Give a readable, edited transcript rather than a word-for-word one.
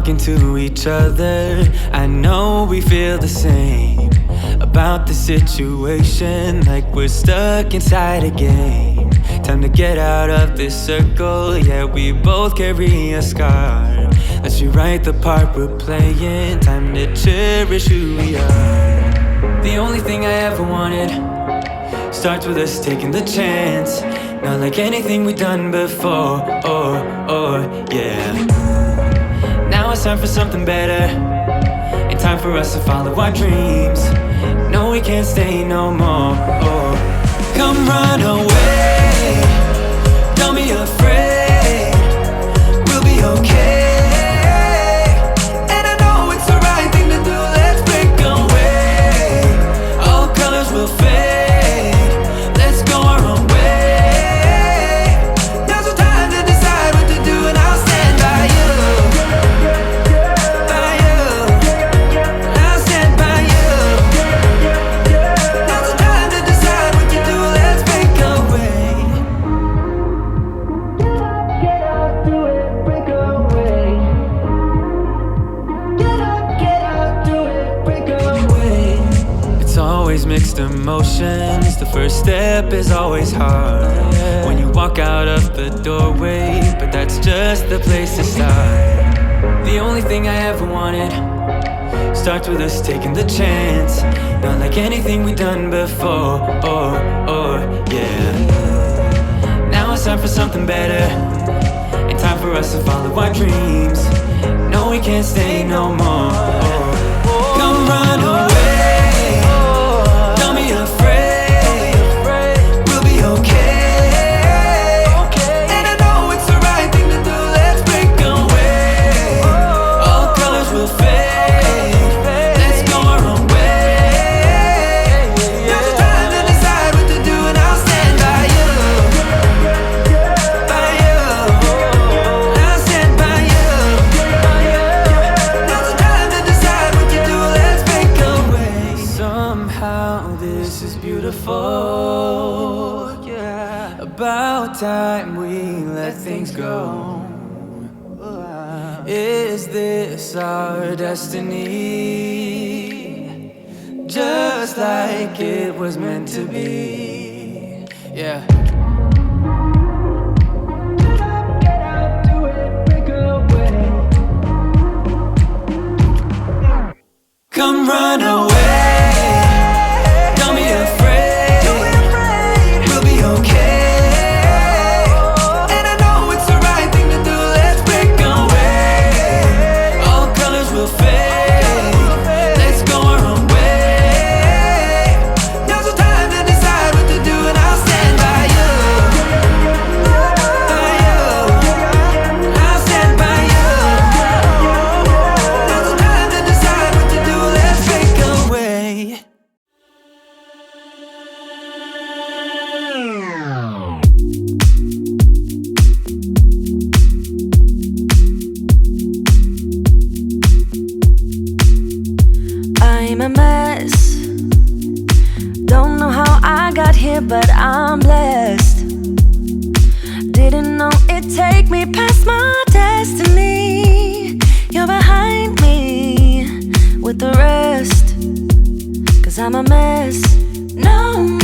talking to each other. I know we feel the same about the situation, like we're stuck inside a game. Time to get out of this circle, yeah, we both carry a scar. Let's rewrite the part we're playing, time to cherish who we are. The only thing I ever wanted starts with us taking the chance. Not like anything we've done before, yeah. Now it's time for something better, and time for us to follow our dreams. No, we can't stay no more. Come run away, don't be afraid, we'll be okay. And I know it's the right thing to do, let's break away. All colors will fade, let's go our own way. Now's the time to decide what to do, and I'll stand by you. By you, I'll stand by you. Now's the time to decide what to do, let's break away. Get up, do it, break away. Get up, do it, break away. It's always mixed emotions, the first step is always hard. When you walk out of the doorway, but that's just the place to start. The only thing I ever wanted starts with us taking the chance. Not like anything we've done before, yeah. Now it's time for something better, and time for us to follow our dreams. No, we can't stay no more. Come run away, don't be afraid, we'll be okay. And I know it's the right thing to do, let's break away. All colors will fade, let's go our own way. Now's the time to decide what to do, and I'll stand by you. By you, I'll stand by you. Now's the time to decide what to do, let's break away. Somehow this is beautiful, yeah. About time we let things go. Is this our destiny? Just like it was meant to be, yeah. Get out, do it, break away. Come run away, don't be afraid, we'll be okay. And I know it's the right thing to do, let's break away. All colors will fade, let's go our own way. Now's the time to decide what to do, and I'll stand by you. By you, I'll stand by you. Now's the time to decide what to do, let's break away. I'm a mess. Don't know how I got here, but I'm blessed. Didn't know it'd take me past my destiny. You're behind me with the rest, 'cause I'm a mess. No